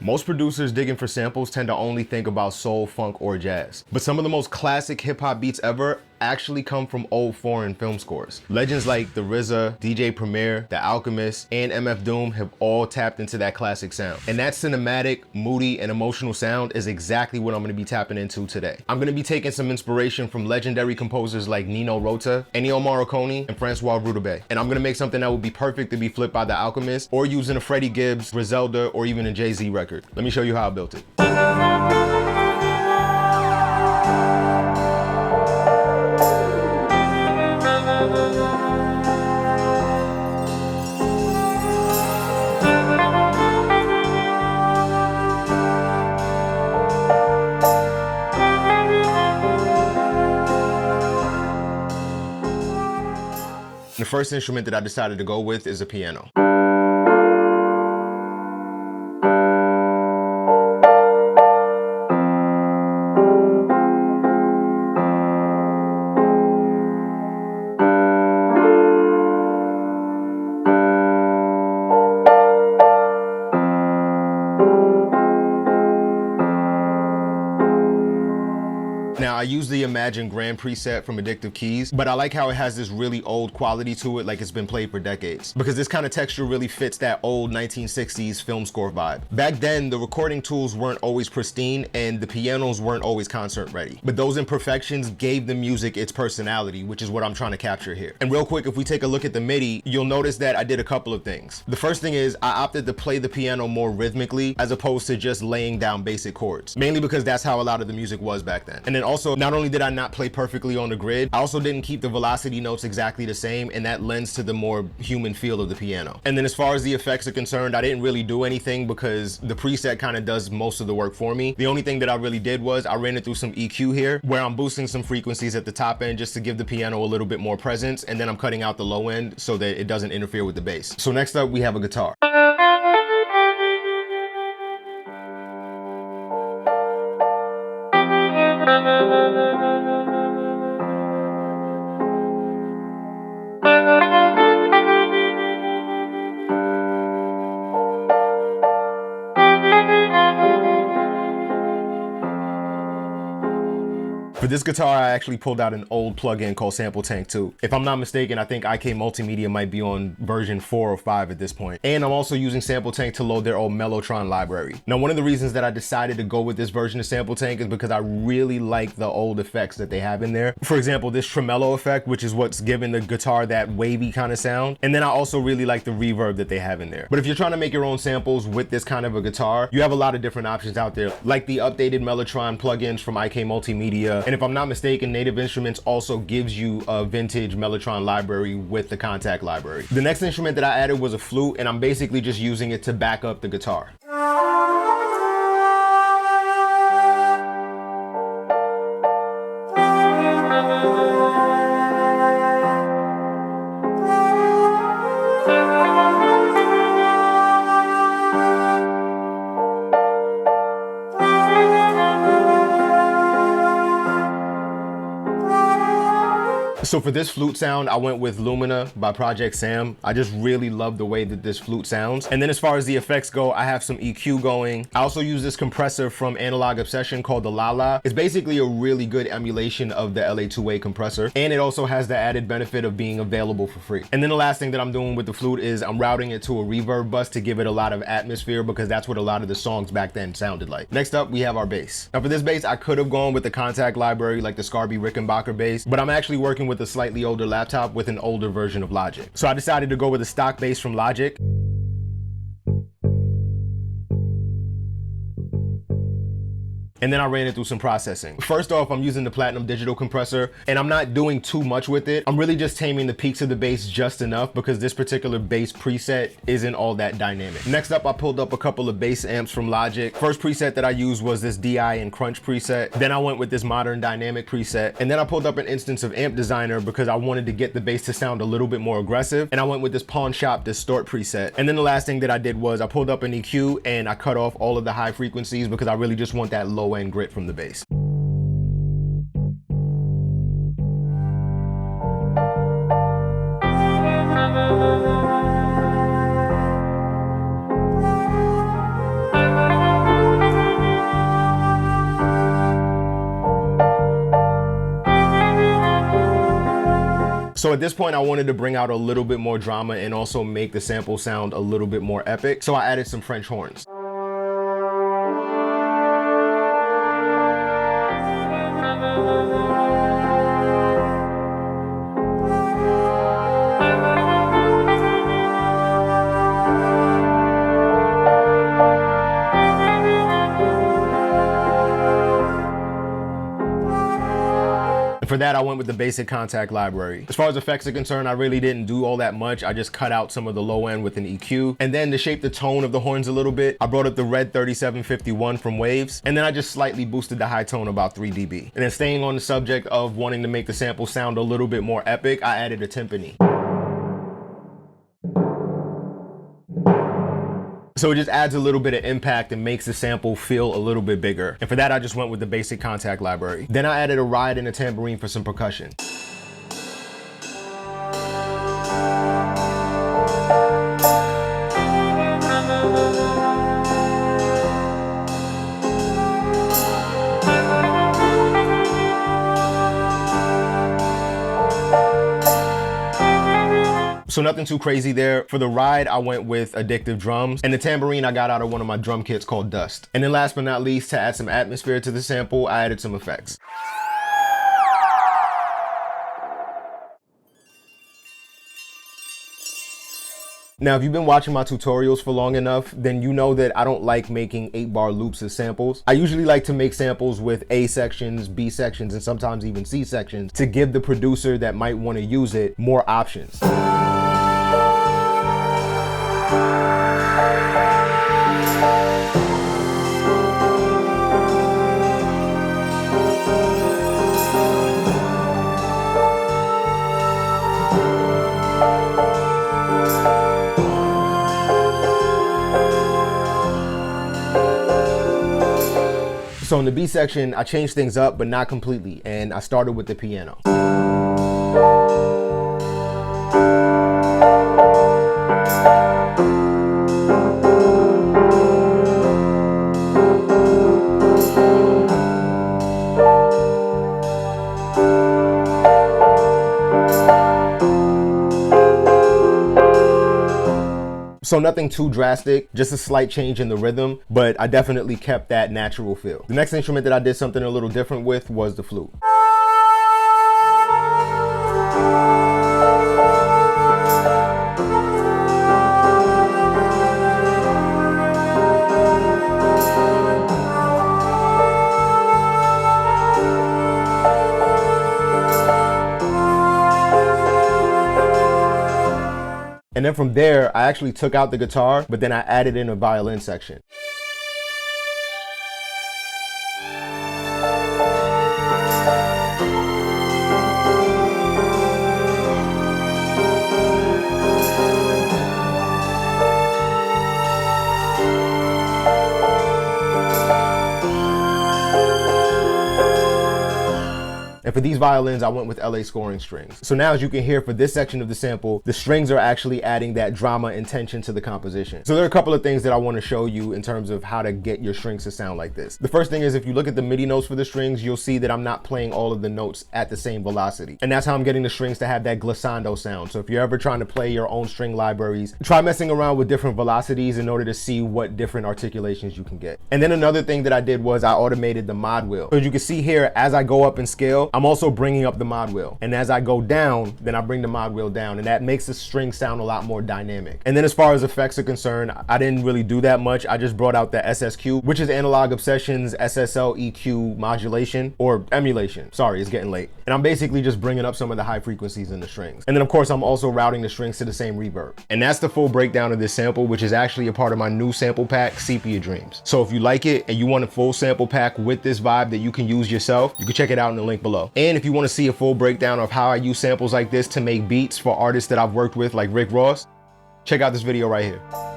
Most producers digging for samples tend to only think about soul, funk, or jazz. But some of the most classic hip-hop beats ever actually come from old foreign film scores. Legends like the RZA, DJ Premier, The Alchemist, and MF Doom have all tapped into that classic sound. And that cinematic, moody, and emotional sound is exactly what I'm gonna be tapping into today. I'm gonna be taking some inspiration from legendary composers like Nino Rota, Ennio Morricone, and Francois Rudabeh. And I'm gonna make something that would be perfect to be flipped by The Alchemist, or using a Freddie Gibbs, RZA, or even a Jay-Z record. Let me show you how I built it. The first instrument that I decided to go with is a piano. Now, I use the Imagine Grand preset from Addictive Keys, but I like how it has this really old quality to it, like it's been played for decades, because this kind of texture really fits that old 1960s film score vibe. Back then, the recording tools weren't always pristine and the pianos weren't always concert ready, but those imperfections gave the music its personality, which is what I'm trying to capture here. And real quick, if we take a look at the MIDI, you'll notice that I did a couple of things. The first thing is I opted to play the piano more rhythmically as opposed to just laying down basic chords, mainly because that's how a lot of the music was back then. And then also, not only did I not play perfectly on the grid, I also didn't keep the velocity notes exactly the same, and that lends to the more human feel of the piano. And then as far as the effects are concerned, I didn't really do anything because the preset kind of does most of the work for me. The only thing that I really did was I ran it through some EQ here, where I'm boosting some frequencies at the top end just to give the piano a little bit more presence, and then I'm cutting out the low end so that it doesn't interfere with the bass. So next up, we have a guitar. For this guitar, I actually pulled out an old plugin called Sample Tank 2. If I'm not mistaken, I think IK Multimedia might be on version 4 or 5 at this point. And I'm also using Sample Tank to load their old Mellotron library. Now, one of the reasons that I decided to go with this version of Sample Tank is because I really like the old effects that they have in there. For example, this tremolo effect, which is what's giving the guitar that wavy kind of sound. And then I also really like the reverb that they have in there. But if you're trying to make your own samples with this kind of a guitar, you have a lot of different options out there, like the updated Mellotron plugins from IK Multimedia. And if I'm not mistaken, Native Instruments also gives you a vintage Mellotron library with the Contact library. The next instrument that I added was a flute, and I'm basically just using it to back up the guitar. So for this flute sound, I went with Lumina by Project Sam. I just really love the way that this flute sounds. And then as far as the effects go, I have some EQ going. I also use this compressor from Analog Obsession called the Lala. It's basically a really good emulation of the LA2A compressor. And it also has the added benefit of being available for free. And then the last thing that I'm doing with the flute is I'm routing it to a reverb bus to give it a lot of atmosphere, because that's what a lot of the songs back then sounded like. Next up, we have our bass. Now for this bass, I could have gone with the Contact library like the Scarby Rickenbacker bass, but I'm actually working with a slightly older laptop with an older version of Logic. So I decided to go with a stock bass from Logic. And then I ran it through some processing. First off, I'm using the Platinum Digital Compressor, and I'm not doing too much with it. I'm really just taming the peaks of the bass just enough, because this particular bass preset isn't all that dynamic. Next up, I pulled up a couple of bass amps from Logic. First preset that I used was this DI and Crunch preset. Then I went with this Modern Dynamic preset. And then I pulled up an instance of Amp Designer because I wanted to get the bass to sound a little bit more aggressive. And I went with this Pawn Shop Distort preset. And then the last thing that I did was I pulled up an EQ and I cut off all of the high frequencies because I really just want that low end grit from the bass. So at this point, I wanted to bring out a little bit more drama and also make the sample sound a little bit more epic. So I added some French horns. For that, I went with the basic Contact library. As far as effects are concerned, I really didn't do all that much. I just cut out some of the low end with an EQ. And then to shape the tone of the horns a little bit, I brought up the red 3751 from Waves. And then I just slightly boosted the high tone about 3 dB. And then staying on the subject of wanting to make the sample sound a little bit more epic, I added a timpani. So it just adds a little bit of impact and makes the sample feel a little bit bigger. And for that, I just went with the basic Contact library. Then I added a ride and a tambourine for some percussion. So nothing too crazy there. For the ride, I went with addictive drums, and the tambourine I got out of one of my drum kits called Dust. And then last but not least, to add some atmosphere to the sample, I added some effects. Now, if you've been watching my tutorials for long enough, then you know that I don't like making 8-bar loops as samples. I usually like to make samples with A sections, B sections, and sometimes even C sections to give the producer that might want to use it more options. So in the B section, I changed things up, but not completely, and I started with the piano. So nothing too drastic, just a slight change in the rhythm, but I definitely kept that natural feel. The next instrument that I did something a little different with was the flute. And then from there, I actually took out the guitar, but then I added in a violin section. And for these violins, I went with LA scoring strings. So now, as you can hear, for this section of the sample, the strings are actually adding that drama and tension to the composition. So there are a couple of things that I want to show you in terms of how to get your strings to sound like this. The first thing is, if you look at the MIDI notes for the strings, you'll see that I'm not playing all of the notes at the same velocity. And that's how I'm getting the strings to have that glissando sound. So if you're ever trying to play your own string libraries, try messing around with different velocities in order to see what different articulations you can get. And then another thing that I did was I automated the mod wheel. So as you can see here, as I go up in scale, I'm also bringing up the mod wheel. And as I go down, then I bring the mod wheel down, and that makes the string sound a lot more dynamic. And then as far as effects are concerned, I didn't really do that much. I just brought out the SSQ, which is Analog Obsession's SSL EQ modulation or emulation. Sorry, it's getting late. And I'm basically just bringing up some of the high frequencies in the strings. And then of course, I'm also routing the strings to the same reverb. And that's the full breakdown of this sample, which is actually a part of my new sample pack, Sepia Dreams. So if you like it and you want a full sample pack with this vibe that you can use yourself, you can check it out in the link below. And if you want to see a full breakdown of how I use samples like this to make beats for artists that I've worked with, like Rick Ross, check out this video right here.